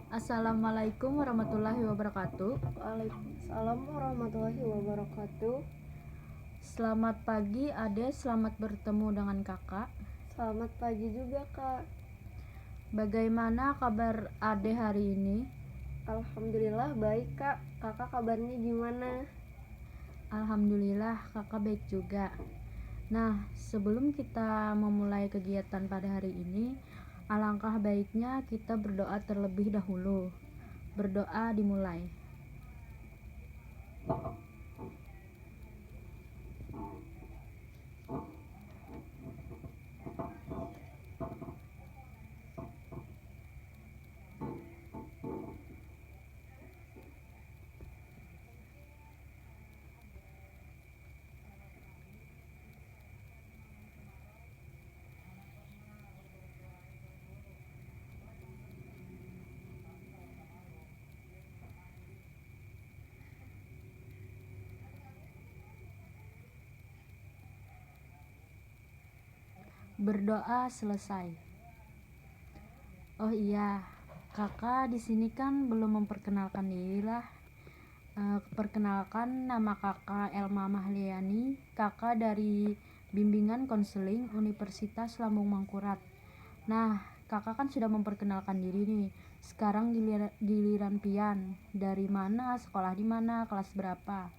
Assalamualaikum warahmatullahi wabarakatuh. Waalaikumsalam warahmatullahi wabarakatuh. Selamat pagi Ade, selamat bertemu dengan kakak. Selamat pagi juga kak. Bagaimana kabar Ade hari ini? Alhamdulillah baik kak. Kakak kabarnya gimana? Alhamdulillah kakak baik juga. Nah, sebelum kita memulai kegiatan pada hari ini, alangkah baiknya kita berdoa terlebih dahulu. Berdoa dimulai. Berdoa selesai. Oh iya, kakak di sini kan belum memperkenalkan diri lah. Perkenalkan, nama kakak Elma Mahliani, kakak dari Bimbingan Konseling Universitas Lambung Mangkurat. Nah, kakak kan sudah memperkenalkan diri nih. Sekarang giliran Pian. Dari mana, sekolah di mana, kelas berapa?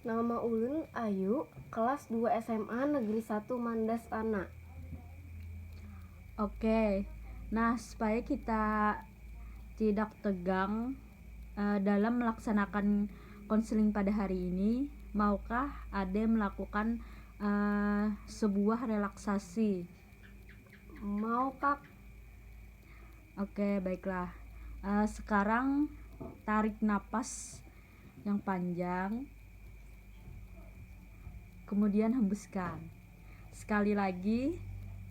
Nama ulun Ayu, kelas 2 SMA Negeri 1 Mandastana. Oke. Nah, supaya kita tidak tegang dalam melaksanakan konseling pada hari ini, maukah Ade melakukan sebuah relaksasi? Mau kak? Oke, baiklah. Sekarang tarik napas yang panjang, kemudian hembuskan. Sekali lagi,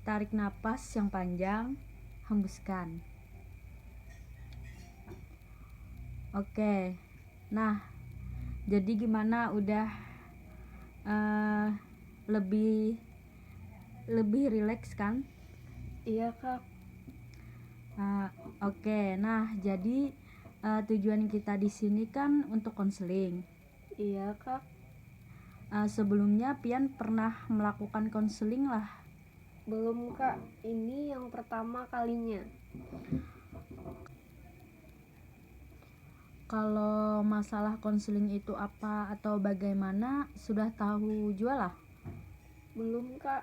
tarik napas yang panjang, hembuskan. Oke. Nah, jadi gimana, udah lebih rileks kan? Iya kak. Oke. Nah, jadi tujuan kita di sini kan untuk konseling. Iya kak. Sebelumnya Pian pernah melakukan konseling lah. Belum kak, ini yang pertama kalinya. Kalau masalah konseling itu apa atau bagaimana, sudah tahu juga lah? Belum kak.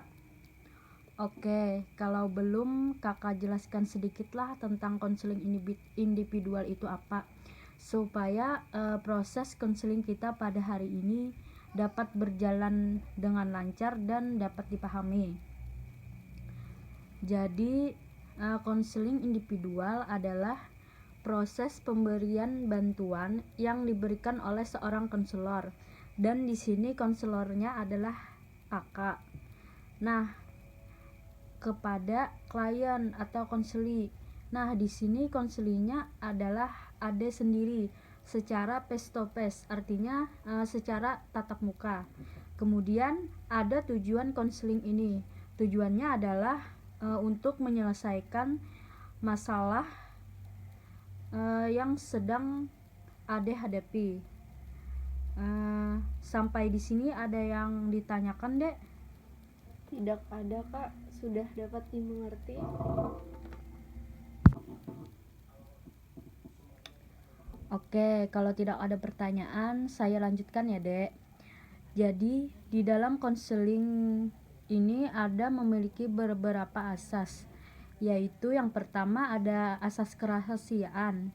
Oke, kalau belum, kakak jelaskan sedikit lah tentang konseling individual itu apa, supaya proses konseling kita pada hari ini dapat berjalan dengan lancar dan dapat dipahami. Jadi, konseling individual adalah proses pemberian bantuan yang diberikan oleh seorang konselor, dan di sini konselornya adalah kakak. Nah, kepada klien atau konseli. Nah, di sini konselinya adalah Ade sendiri secara face to face, artinya secara tatap muka. Kemudian ada tujuan konseling ini. Tujuannya adalah untuk menyelesaikan masalah yang sedang Ade hadapi. Sampai di sini ada yang ditanyakan, Dek? Tidak ada kak, sudah dapat dimengerti. Oke, kalau tidak ada pertanyaan, saya lanjutkan ya, Dek. Jadi, di dalam konseling ini ada memiliki beberapa asas, yaitu yang pertama ada asas kerahasiaan.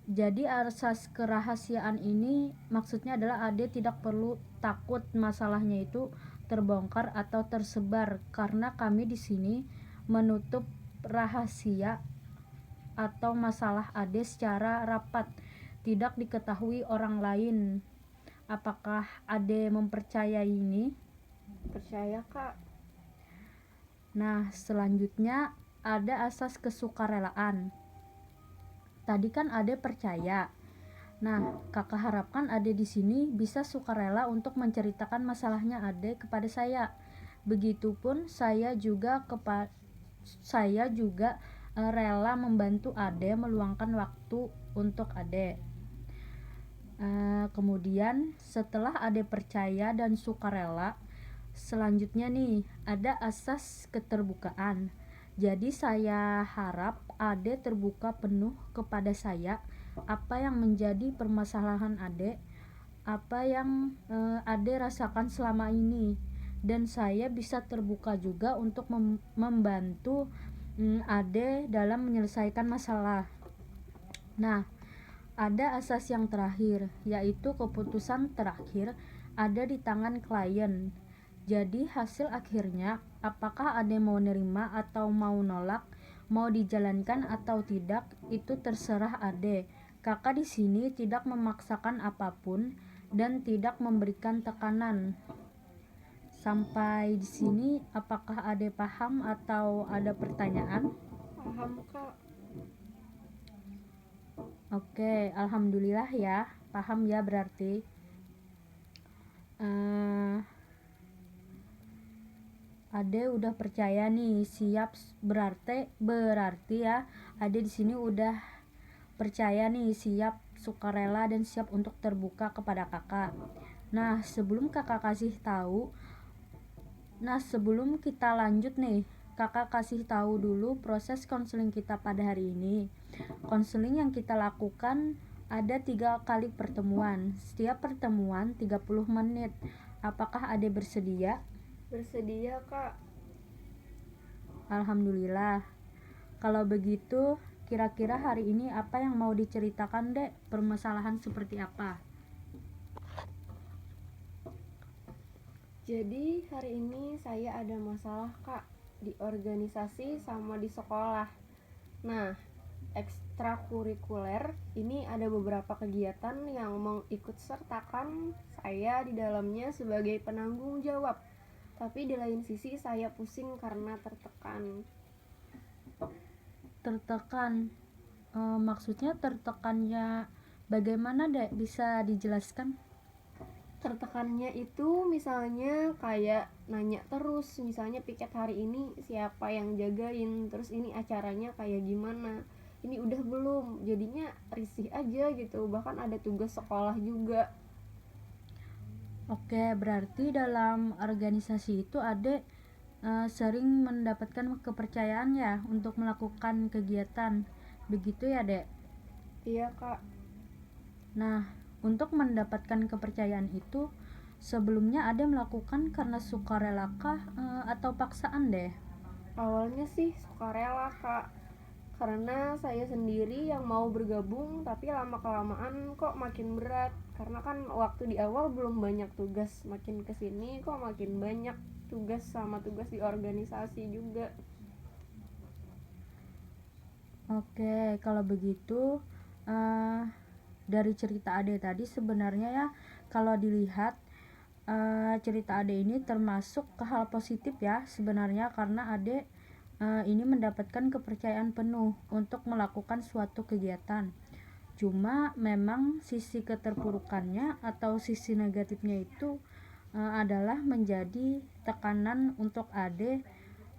Jadi asas kerahasiaan ini maksudnya adalah Ade tidak perlu takut masalahnya itu terbongkar atau tersebar, karena kami di sini menutup rahasia atau masalah Ade secara rapat, tidak diketahui orang lain. Apakah Ade mempercayai ini? Percaya kak. Nah, selanjutnya ada asas kesukarelaan. Tadi kan Ade percaya. Nah, kakak harapkan Ade di sini bisa sukarela untuk menceritakan masalahnya Ade kepada saya. Begitupun saya juga rela membantu Ade meluangkan waktu untuk Ade. Kemudian setelah Ade percaya dan sukarela, selanjutnya nih ada asas keterbukaan. Jadi saya harap Ade terbuka penuh kepada saya, apa yang menjadi permasalahan Ade, apa yang Ade rasakan selama ini, dan saya bisa terbuka juga untuk membantu Ade dalam menyelesaikan masalah. Nah, ada asas yang terakhir, yaitu keputusan terakhir ada di tangan klien. Jadi hasil akhirnya apakah Ade mau nerima atau mau nolak, mau dijalankan atau tidak, itu terserah Ade. Kakak di sini tidak memaksakan apapun dan tidak memberikan tekanan. Sampai di sini apakah Ade paham atau ada pertanyaan? Paham, Kak. Oke, alhamdulillah ya, paham ya berarti. Ade udah percaya nih, siap, berarti ya Ade di sini udah percaya nih, siap, sukarela dan siap untuk terbuka kepada kakak. Nah, sebelum kita lanjut nih, kakak kasih tahu dulu proses konseling kita pada hari ini. Konseling yang kita lakukan ada 3 kali pertemuan. Setiap pertemuan 30 menit. Apakah Ade bersedia? Bersedia, Kak. Alhamdulillah. Kalau begitu, kira-kira hari ini apa yang mau diceritakan, Dek? Permasalahan seperti apa? Jadi hari ini saya ada masalah, Kak, di organisasi sama di sekolah. Nah, ekstrakurikuler ini ada beberapa kegiatan yang mengikut sertakan saya di dalamnya sebagai penanggung jawab. Tapi di lain sisi saya pusing karena tertekan. Tertekan? Maksudnya tertekannya bagaimana, Dek? Bisa dijelaskan? Tertekannya itu misalnya kayak nanya terus, misalnya piket hari ini siapa yang jagain, terus ini acaranya kayak gimana, ini udah belum, jadinya risih aja gitu. Bahkan ada tugas sekolah juga. Oke, berarti dalam organisasi itu Ade sering mendapatkan kepercayaan ya untuk melakukan kegiatan. Begitu ya, Dek? Iya, Kak. Nah, untuk mendapatkan kepercayaan itu sebelumnya Ade melakukan karena sukarelakah atau paksaan, deh? Awalnya sih sukarela, Kak, karena saya sendiri yang mau bergabung, tapi lama kelamaan kok makin berat karena kan waktu di awal belum banyak tugas, makin kesini kok makin banyak tugas sama tugas di organisasi juga. Oke, kalau begitu dari cerita Ade tadi sebenarnya ya, kalau dilihat cerita Ade ini termasuk ke hal positif ya sebenarnya, karena Ade ini mendapatkan kepercayaan penuh untuk melakukan suatu kegiatan. Cuma memang sisi keterpurukannya atau sisi negatifnya itu adalah menjadi tekanan untuk Ade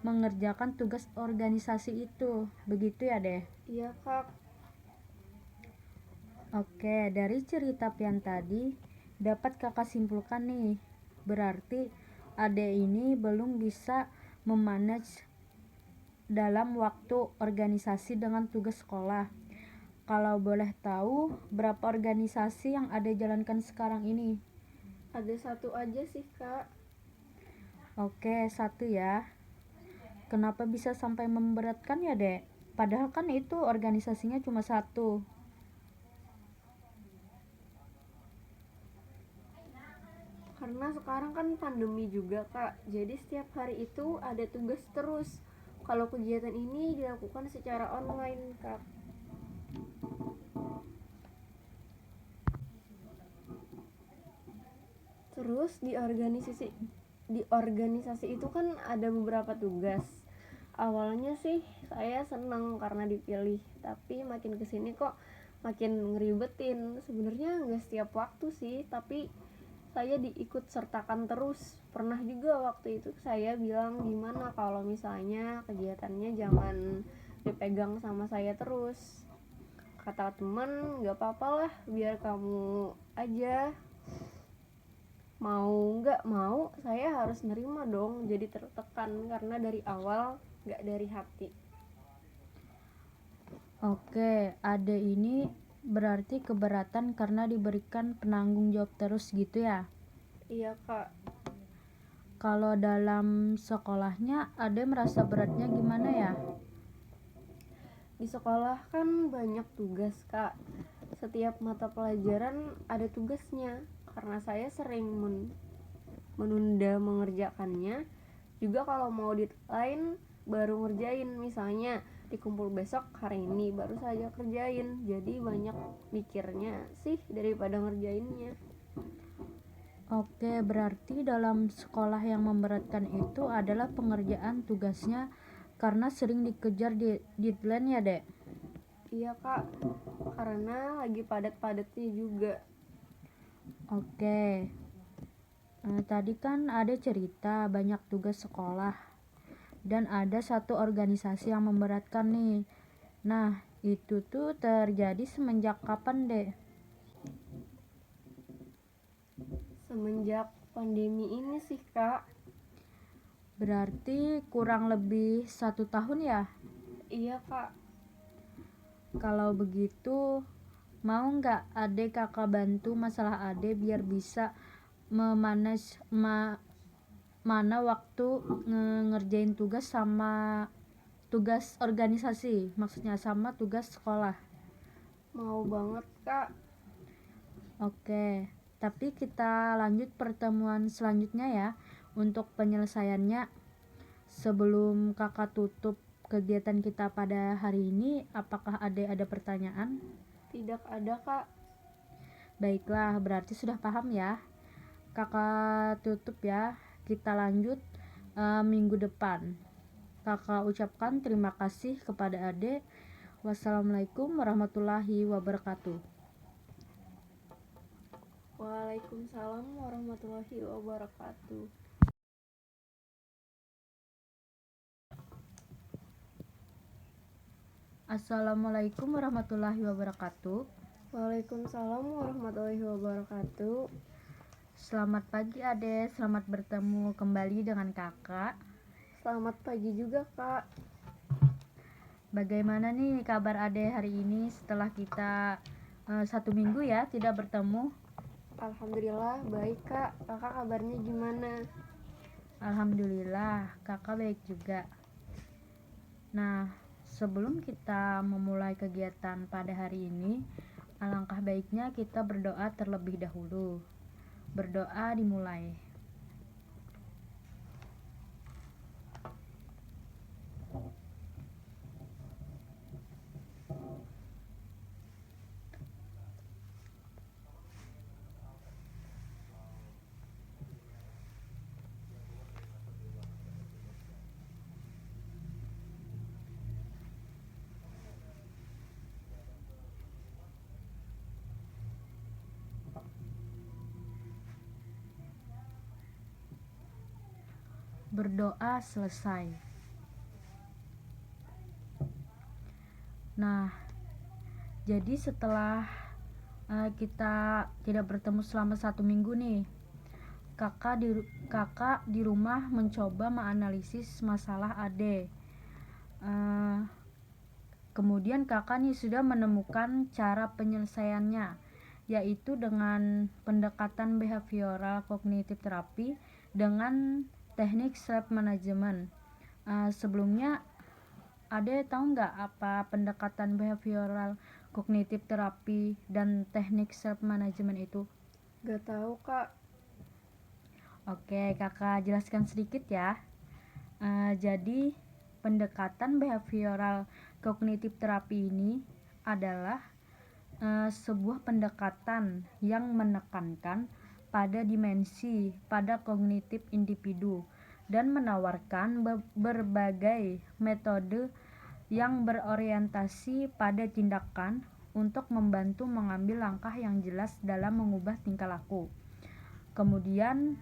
mengerjakan tugas organisasi itu. Begitu ya, Deh? Iya, Kak. Oke, dari cerita Pian tadi dapat kakak simpulkan nih, berarti Ade ini belum bisa memanage dalam waktu organisasi dengan tugas sekolah. Kalau boleh tahu, berapa organisasi yang Ade jalankan sekarang ini? Ada satu aja sih, Kak. Oke, satu ya. Kenapa bisa sampai memberatkan ya, Dek? Padahal kan itu organisasinya cuma satu. Karena sekarang kan pandemi juga, Kak, jadi setiap hari itu ada tugas terus. Kalau kegiatan ini dilakukan secara online, Kak. Terus di organisasi itu kan ada beberapa tugas. Awalnya sih saya senang karena dipilih, tapi makin kesini kok makin ngeribetin. Sebenarnya nggak setiap waktu sih, tapi saya diikut sertakan terus. Pernah juga waktu itu saya bilang gimana kalau misalnya kegiatannya jangan dipegang sama saya terus. Kata teman, nggak apa-apa lah, biar kamu aja. Mau nggak mau, saya harus nerima dong. Jadi tertekan karena dari awal nggak dari hati. Oke, ade ini berarti keberatan karena diberikan penanggung jawab terus gitu ya. Iya kak. Kalau dalam sekolahnya ade merasa beratnya gimana ya? Di sekolah kan banyak tugas kak. Setiap mata pelajaran ada tugasnya. Karena saya sering menunda mengerjakannya. Juga kalau mau deadline baru ngerjain, misalnya dikumpul besok, hari ini baru saja kerjain. Jadi banyak mikirnya sih daripada ngerjainnya. Oke, berarti dalam sekolah yang memberatkan itu adalah pengerjaan tugasnya karena sering dikejar deadline ya, Dek? Iya kak, karena lagi padat-padatnya juga. Oke. Tadi kan ada cerita banyak tugas sekolah dan ada satu organisasi yang memberatkan nih. Nah, itu tuh terjadi semenjak kapan, Dek? Semenjak pandemi ini sih kak. Berarti kurang lebih 1 tahun ya? Iya kak. Kalau begitu, mau nggak adek kakak bantu masalah adek biar bisa memanage mana waktu ngerjain tugas sama tugas organisasi, maksudnya sama tugas sekolah. Mau banget kak. Oke, tapi kita lanjut pertemuan selanjutnya ya untuk penyelesaiannya. Sebelum kakak tutup kegiatan kita pada hari ini, apakah ada pertanyaan? Tidak ada kak. Baiklah, berarti sudah paham ya. Kakak tutup ya. Kita lanjut minggu depan. Kakak ucapkan terima kasih kepada Ade. Wassalamualaikum warahmatullahi wabarakatuh. Waalaikumsalam warahmatullahi wabarakatuh. Assalamualaikum warahmatullahi wabarakatuh. Waalaikumsalam warahmatullahi wabarakatuh. Selamat pagi Ade, selamat bertemu kembali dengan kakak. Selamat pagi juga kak. Bagaimana nih kabar Ade hari ini setelah kita 1 minggu ya tidak bertemu? Alhamdulillah baik kak. Kakak kabarnya gimana? Alhamdulillah kakak baik juga. Nah, sebelum kita memulai kegiatan pada hari ini, alangkah baiknya kita berdoa terlebih dahulu. Berdoa dimulai. Berdoa selesai. Nah, jadi setelah kita tidak bertemu selama 1 minggu nih, kakak di rumah mencoba menganalisis masalah Ade. Kemudian kakak nih sudah menemukan cara penyelesaiannya, yaitu dengan pendekatan behavioral cognitive therapy dengan teknik self management. Sebelumnya Ade tahu nggak apa pendekatan behavioral cognitive therapy dan teknik self management itu? Gak tahu kak. Oke, kakak jelaskan sedikit ya. Jadi pendekatan behavioral cognitive therapy ini adalah sebuah pendekatan yang menekankan pada dimensi pada kognitif individu dan menawarkan berbagai metode yang berorientasi pada tindakan untuk membantu mengambil langkah yang jelas dalam mengubah tingkah laku. Kemudian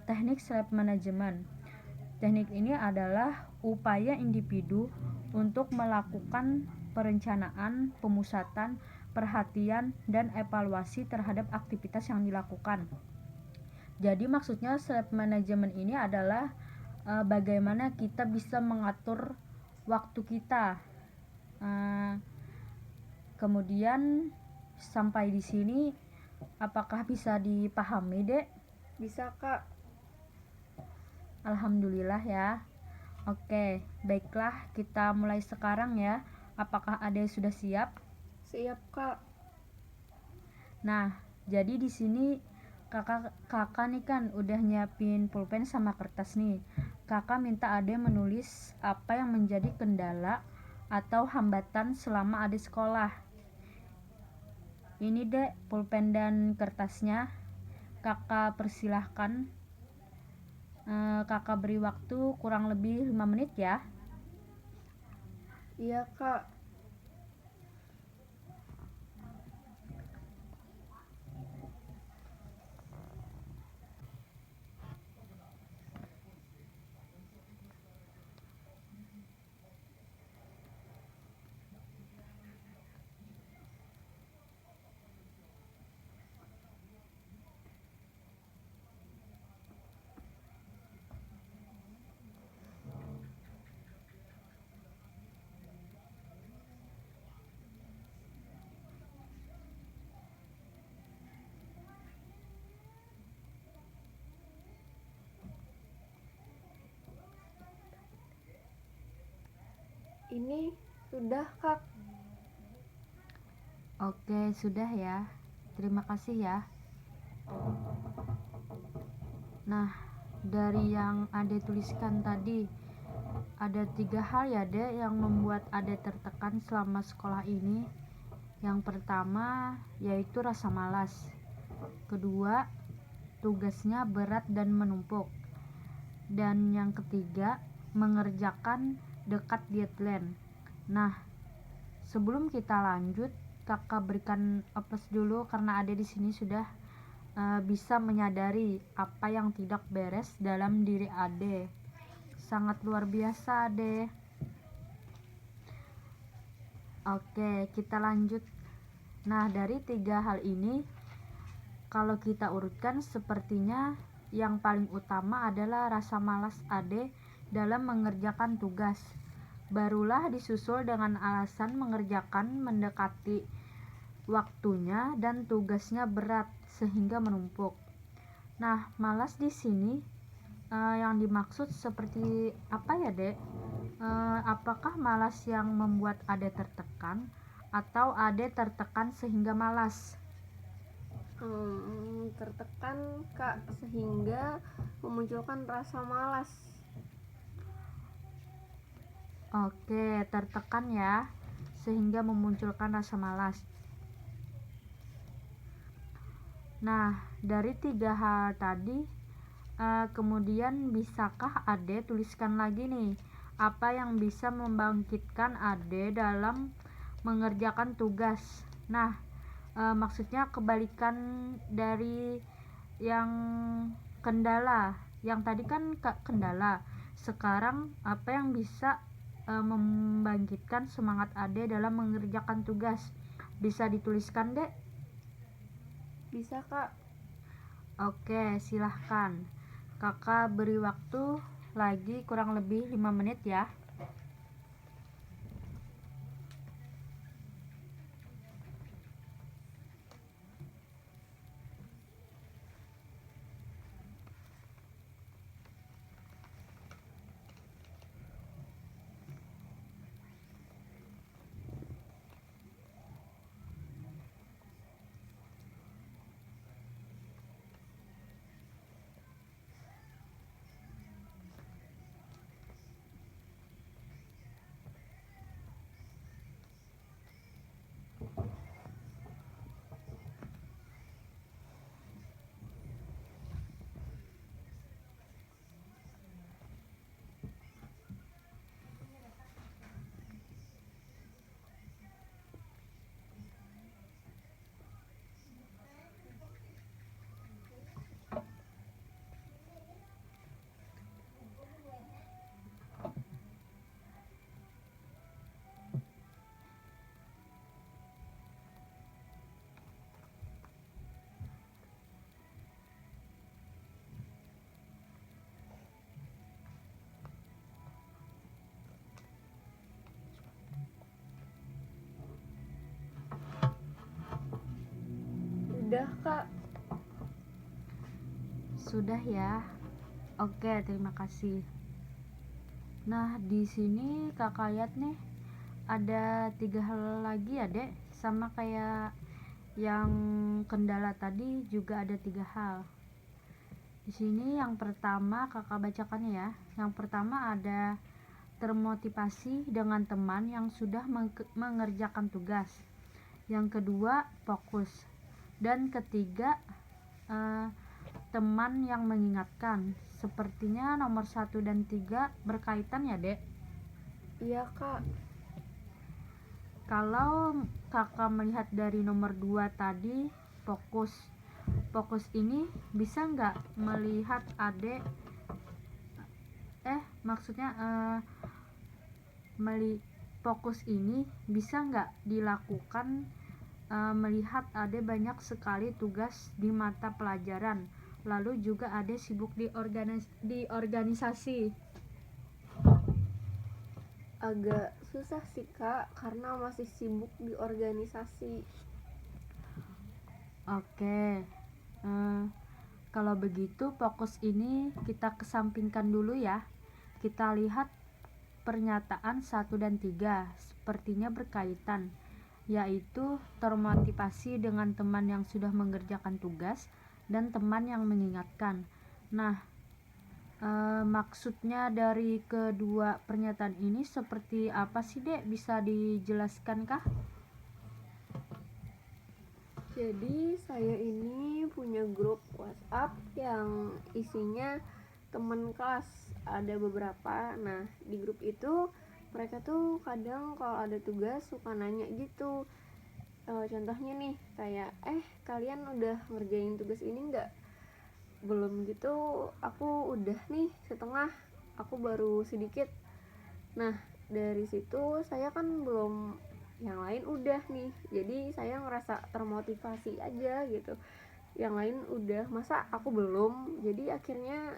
teknik self management. Teknik ini adalah upaya individu untuk melakukan perencanaan, pemusatan, perhatian, dan evaluasi terhadap aktivitas yang dilakukan. Jadi maksudnya self management ini adalah bagaimana kita bisa mengatur waktu kita. Kemudian sampai di sini apakah bisa dipahami, Dek? Bisa, Kak. Alhamdulillah ya. Oke, baiklah kita mulai sekarang ya. Apakah Ade sudah siap? Siap, Kak. Nah, jadi di sini kakak nih kan udah nyiapin pulpen sama kertas nih. Kakak minta Ade menulis apa yang menjadi kendala atau hambatan selama Ade sekolah. Ini Dek pulpen dan kertasnya. Kakak persilahkan. Kakak beri waktu kurang lebih 5 menit ya. Iya, Kak. Ini sudah, Kak. Oke, sudah ya. Terima kasih ya. Nah, dari yang Ade tuliskan tadi, ada 3 hal ya Dek yang membuat Ade tertekan selama sekolah ini. Yang pertama yaitu rasa malas. Kedua, tugasnya berat dan menumpuk. Dan yang ketiga, mengerjakan dekat deadline. Nah, sebelum kita lanjut, kakak berikan applause dulu karena Ade di sini sudah bisa menyadari apa yang tidak beres dalam diri Ade. Sangat luar biasa Ade. Oke, kita lanjut. Nah, dari 3 hal ini kalau kita urutkan sepertinya yang paling utama adalah rasa malas Ade dalam mengerjakan tugas. Barulah disusul dengan alasan mengerjakan mendekati waktunya dan tugasnya berat sehingga menumpuk. Nah, malas di sini yang dimaksud seperti apa ya, Dek? Apakah malas yang membuat Ade tertekan atau Ade tertekan sehingga malas? Tertekan, Kak, sehingga memunculkan rasa malas. Oke, tertekan ya, sehingga memunculkan rasa malas. Nah, dari 3 hal tadi, kemudian bisakah Ade tuliskan lagi nih, apa yang bisa membangkitkan Ade dalam mengerjakan tugas. Nah, maksudnya kebalikan dari yang kendala. Yang tadi kan kendala. Sekarang apa yang bisa membangkitkan semangat Ade dalam mengerjakan tugas? Bisa dituliskan, Dek? Bisa, Kak. Oke, silahkan. Kakak beri waktu lagi kurang lebih 5 menit ya. sudah ya. Oke, terima kasih. Nah, di sini kakak lihat nih ada 3 hal lagi ya, Dek. Sama kayak yang kendala tadi juga ada 3 hal. Di sini yang pertama kakak bacakan ya. Yang pertama ada termotivasi dengan teman yang sudah mengerjakan tugas. Yang kedua, fokus. Dan ketiga, teman yang mengingatkan. Sepertinya nomor 1 dan 3 berkaitan ya, Dek. Iya kak. Kalau kakak melihat dari nomor 2 tadi, fokus ini bisa nggak melihat adek maksudnya fokus ini bisa nggak dilakukan melihat ada banyak sekali tugas di mata pelajaran, lalu juga ada sibuk di organisasi. Agak susah sih kak, karena masih sibuk di organisasi. Oke, kalau begitu fokus ini kita kesampingkan dulu ya. Kita lihat pernyataan 1 dan 3 sepertinya berkaitan, yaitu termotivasi dengan teman yang sudah mengerjakan tugas dan teman yang mengingatkan. Nah, maksudnya dari kedua pernyataan ini seperti apa sih, Dek? Bisa dijelaskan kah? Jadi saya ini punya grup WhatsApp yang isinya teman kelas, ada beberapa. Nah, di grup itu mereka tuh kadang kalau ada tugas suka nanya gitu. Contohnya nih kayak kalian udah ngerjain tugas ini nggak? Belum gitu, aku udah nih setengah, aku baru sedikit. Nah, dari situ saya kan belum, yang lain udah nih, jadi saya ngerasa termotivasi aja gitu. Yang lain udah, masa aku belum? Jadi akhirnya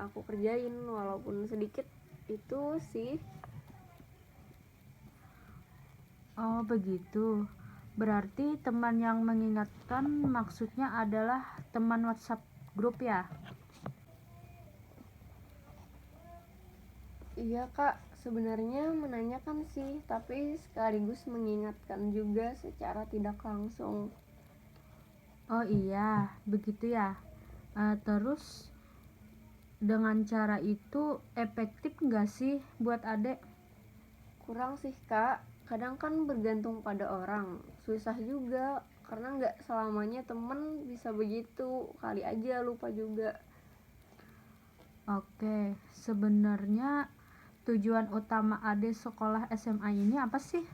aku kerjain walaupun sedikit itu sih. Oh, begitu. Berarti teman yang mengingatkan maksudnya adalah teman WhatsApp grup ya? Iya kak, sebenarnya menanyakan sih, tapi sekaligus mengingatkan juga secara tidak langsung. Oh iya, begitu ya. Terus dengan cara itu efektif nggak sih buat adek? Kurang sih kak, kadang kan bergantung pada orang, susah juga karena nggak selamanya temen bisa begitu, kali aja lupa juga. Oke, sebenarnya tujuan utama adek sekolah SMA ini apa sih?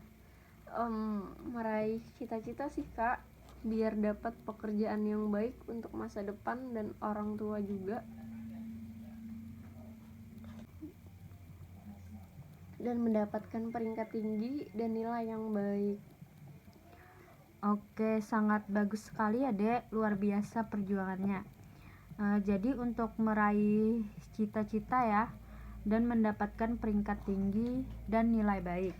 Meraih cita-cita sih kak, biar dapat pekerjaan yang baik untuk masa depan dan orang tua juga, dan mendapatkan peringkat tinggi dan nilai yang baik. Oke, sangat bagus sekali ya, Dek. Luar biasa perjuangannya. Jadi untuk meraih cita-cita ya, dan mendapatkan peringkat tinggi dan nilai baik.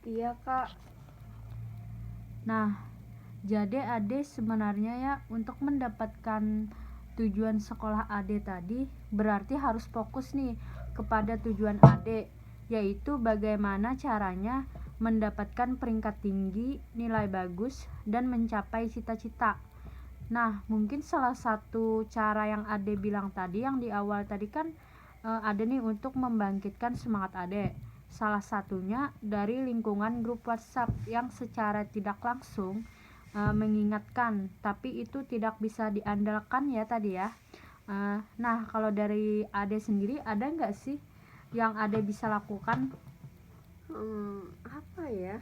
Iya kak. Nah, jadi Ade sebenarnya ya untuk mendapatkan tujuan sekolah Ade tadi berarti harus fokus nih kepada tujuan Ade, yaitu bagaimana caranya mendapatkan peringkat tinggi, nilai bagus, dan mencapai cita-cita. Nah, mungkin salah satu cara yang Ade bilang tadi yang di awal tadi kan ada nih untuk membangkitkan semangat Ade. Salah satunya dari lingkungan grup WhatsApp yang secara tidak langsung mengingatkan, tapi itu tidak bisa diandalkan ya tadi ya. Nah, kalau dari Ade sendiri ada nggak sih yang Ade bisa lakukan? Apa ya?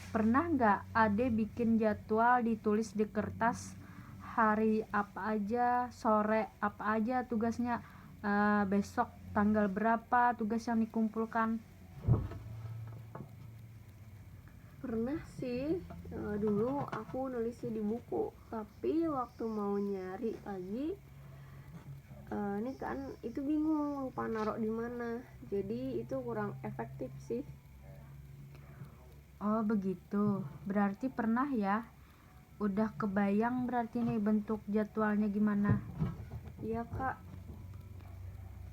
Pernah nggak Ade bikin jadwal ditulis di kertas, hari apa aja, sore apa aja tugasnya, besok tanggal berapa tugas yang dikumpulkan? Pernah sih, dulu aku nulisnya di buku, tapi waktu mau nyari lagi, ini kan itu bingung lupa naruh di mana, jadi itu kurang efektif sih. Oh begitu, berarti pernah ya Udah kebayang berarti nih bentuk jadwalnya gimana? Iya kak.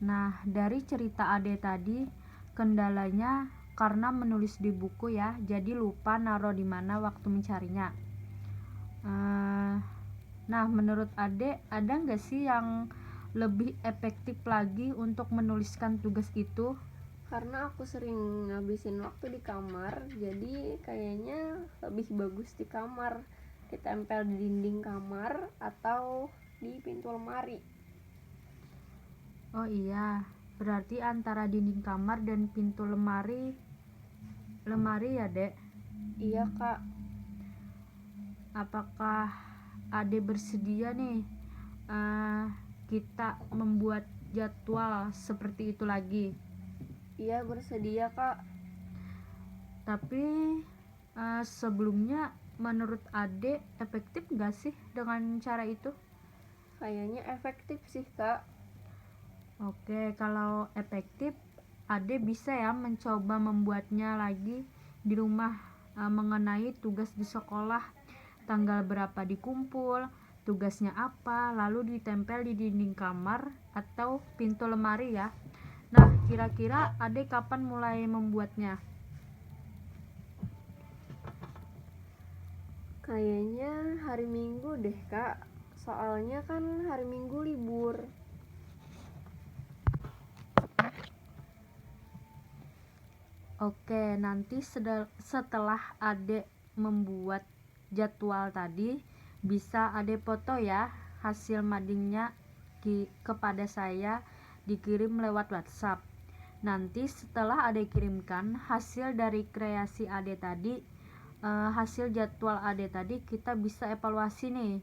Nah, dari cerita Ade tadi, kendalanya karena menulis di buku ya, jadi lupa naruh di mana waktu mencarinya. Nah, menurut Ade, ada nggak sih yang lebih efektif lagi untuk menuliskan tugas itu? Karena aku sering ngabisin waktu di kamar, jadi kayaknya lebih bagus di kamar, ditempel di dinding kamar atau di pintu lemari. Oh iya, berarti antara dinding kamar dan pintu lemari ya, Dek? Iya kak. Apakah Ade bersedia nih kita membuat jadwal seperti itu lagi? Iya bersedia kak. Tapi sebelumnya menurut Ade efektif gak sih dengan cara itu? Kayaknya efektif sih kak. Oke, kalau efektif Ade bisa ya mencoba membuatnya lagi di rumah, mengenai tugas di sekolah, tanggal berapa dikumpul, tugasnya apa, lalu ditempel di dinding kamar atau pintu lemari ya. Nah, kira-kira Ade kapan mulai membuatnya? Kayaknya hari Minggu deh kak, soalnya kan hari Minggu libur. Oke, nanti setelah Ade membuat jadwal tadi, bisa Ade foto ya hasil madingnya kepada saya, dikirim lewat WhatsApp. Nanti setelah Ade kirimkan hasil dari kreasi Ade tadi, hasil jadwal Ade tadi, kita bisa evaluasi nih,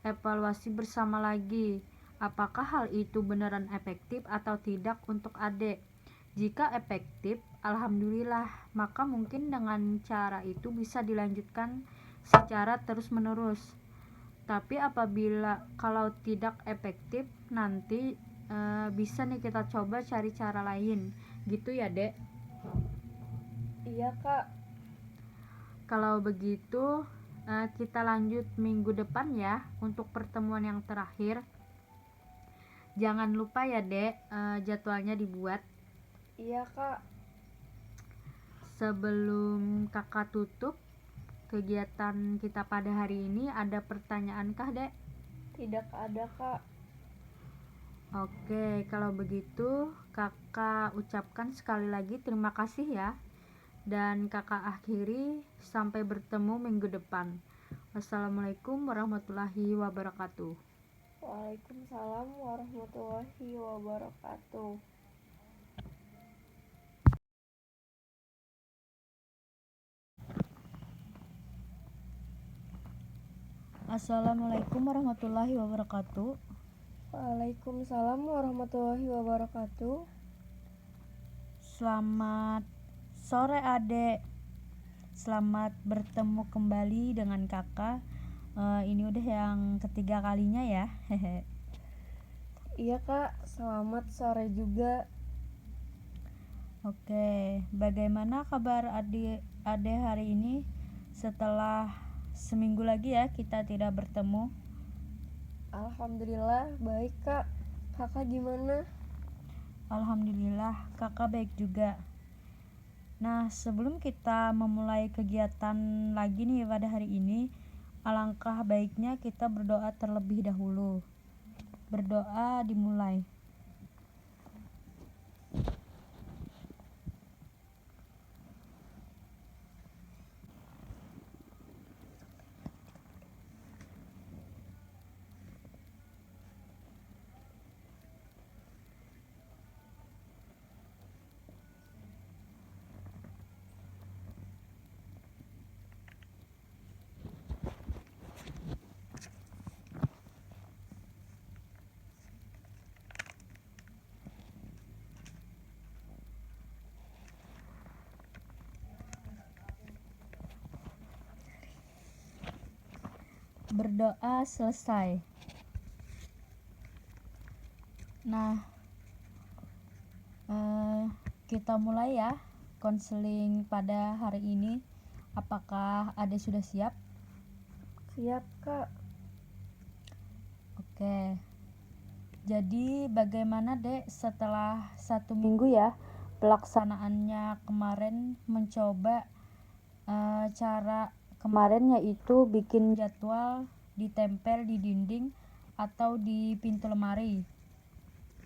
evaluasi bersama lagi. Apakah hal itu beneran efektif atau tidak untuk Ade? Jika efektif, alhamdulillah, maka mungkin dengan cara itu bisa dilanjutkan secara terus-menerus. Tapi apabila kalau tidak efektif, nanti bisa nih kita coba cari cara lain. Gitu ya, Dek? Iya kak. Kalau begitu, kita lanjut minggu depan ya untuk pertemuan yang terakhir. Jangan lupa ya, Dek, jadwalnya dibuat. Iya kak. Sebelum kakak tutup kegiatan kita pada hari ini, ada pertanyaan kah, Dek? Tidak ada kak. Oke, kalau begitu kakak ucapkan sekali lagi terima kasih ya. Dan kakak akhiri sampai bertemu minggu depan. Wassalamualaikum warahmatullahi wabarakatuh. Waalaikumsalam warahmatullahi wabarakatuh. Assalamualaikum warahmatullahi wabarakatuh. Waalaikumsalam warahmatullahi wabarakatuh. Selamat sore Adek. Selamat bertemu kembali dengan kakak. Ini udah yang ketiga kalinya ya. Iya kak, selamat sore juga. Oke, bagaimana kabar Ade hari ini setelah seminggu lagi ya kita tidak bertemu? Alhamdulillah baik kak. Kakak gimana? Alhamdulillah kakak baik juga. Nah, sebelum kita memulai kegiatan lagi nih pada hari ini, alangkah baiknya kita berdoa terlebih dahulu. Berdoa dimulai. Berdoa selesai. Nah, kita mulai ya konseling pada hari ini. Apakah Ade sudah siap? Siap, Kak. Oke. Jadi bagaimana Dek setelah 1 minggu ya pelaksanaannya kemarin mencoba cara kemarin, yaitu bikin jadwal ditempel di dinding atau di pintu lemari.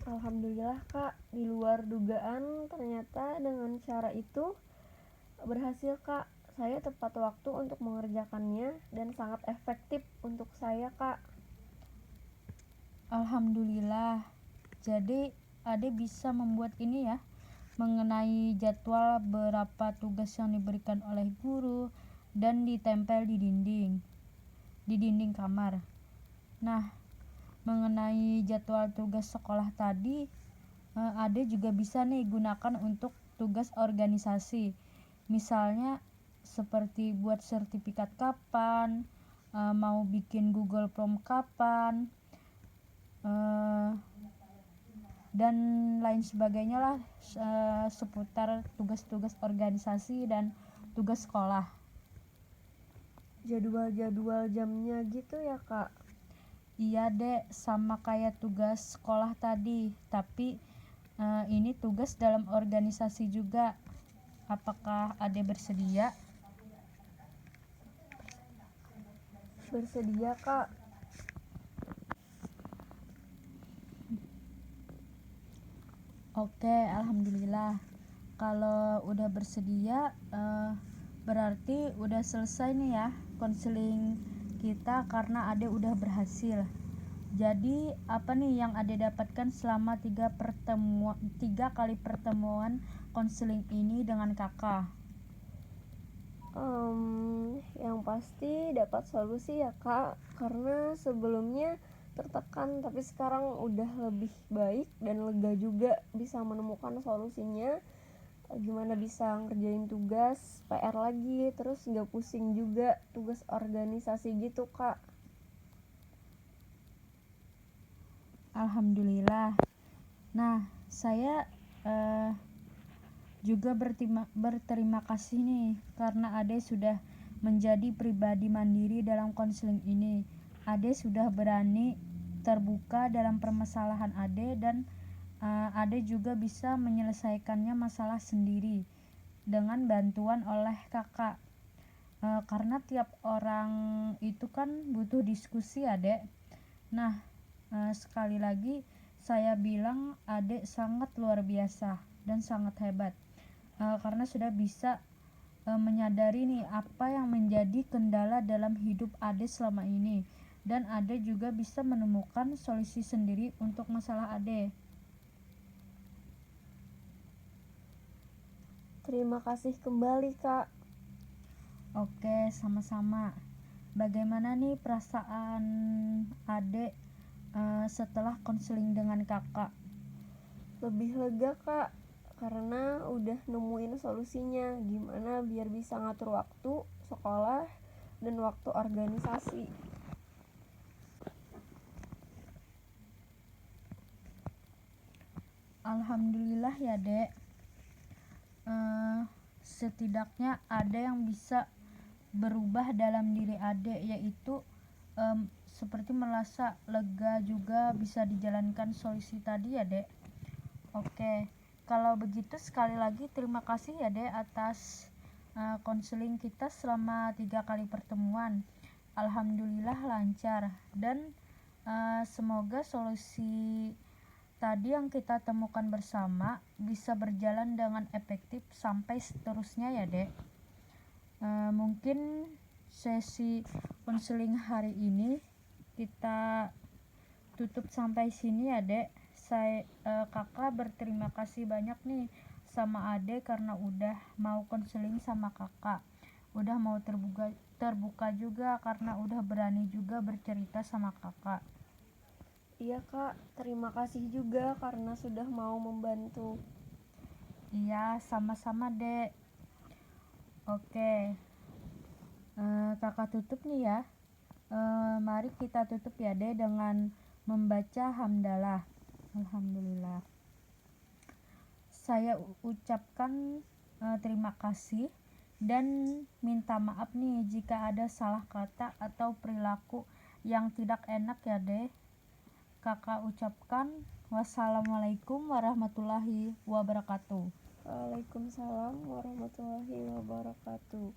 Alhamdulillah, Kak. Di luar dugaan ternyata dengan cara itu berhasil, Kak. Saya tepat waktu untuk mengerjakannya dan sangat efektif untuk saya, Kak. Alhamdulillah. Jadi Ade bisa membuat ini ya, mengenai jadwal berapa tugas yang diberikan oleh guru dan ditempel di dinding kamar. Nah, mengenai jadwal tugas sekolah tadi, Ade juga bisa nih gunakan untuk tugas organisasi. Misalnya seperti buat sertifikat kapan, mau bikin Google Form kapan, dan lain sebagainya lah, seputar tugas-tugas organisasi dan tugas sekolah. Jadwal-jadwal jamnya gitu ya, Kak? Iya Dek, sama kayak tugas sekolah tadi, tapi ini tugas dalam organisasi juga. Apakah Ade bersedia? Bersedia, Kak. Oke, alhamdulillah. Kalau udah bersedia, berarti udah selesai nih ya konseling kita karena Ade udah berhasil. Jadi apa nih yang Ade dapatkan selama 3 kali pertemuan konseling ini dengan kakak? Yang pasti dapat solusi ya, Kak, karena sebelumnya tertekan tapi sekarang udah lebih baik dan lega juga bisa menemukan solusinya, gimana bisa ngerjain tugas PR lagi, terus nggak pusing juga tugas organisasi gitu, Kak. Alhamdulillah. Nah, saya juga berterima kasih nih karena Ade sudah menjadi pribadi mandiri dalam konseling ini. Ade sudah berani terbuka dalam permasalahan Ade dan Ade juga bisa menyelesaikannya masalah sendiri dengan bantuan oleh kakak. Karena tiap orang itu kan butuh diskusi Ade. Nah, sekali lagi saya bilang Ade sangat luar biasa dan sangat hebat. Karena sudah bisa menyadari nih apa yang menjadi kendala dalam hidup Ade selama ini, dan Ade juga bisa menemukan solusi sendiri untuk masalah Ade. Terima kasih kembali, Kak. Oke, sama-sama. Bagaimana nih perasaan Ade setelah konseling dengan kakak? Lebih lega, Kak, karena udah nemuin solusinya gimana biar bisa ngatur waktu sekolah dan waktu organisasi. Alhamdulillah ya Dek, setidaknya ada yang bisa berubah dalam diri Ade, yaitu seperti merasa lega juga bisa dijalankan solusi tadi ya Dek. Oke, kalau begitu sekali lagi terima kasih ya Dek atas konseling kita selama 3 kali pertemuan. Alhamdulillah lancar, dan semoga solusi tadi yang kita temukan bersama bisa berjalan dengan efektif sampai seterusnya ya Dek. Mungkin sesi konseling hari ini kita tutup sampai sini ya Dek. Kakak berterima kasih banyak nih sama Ade karena udah mau konseling sama kakak, udah mau terbuka juga karena udah berani juga bercerita sama kakak. Iya, Kak, terima kasih juga karena sudah mau membantu. Iya, sama-sama Dek. Oke, kakak tutup nih ya. Mari kita tutup ya Dek dengan membaca hamdalah. Alhamdulillah. Saya ucapkan terima kasih dan minta maaf nih jika ada salah kata atau perilaku yang tidak enak ya Dek. Kakak ucapkan wassalamualaikum warahmatullahi wabarakatuh. Waalaikumsalam warahmatullahi wabarakatuh.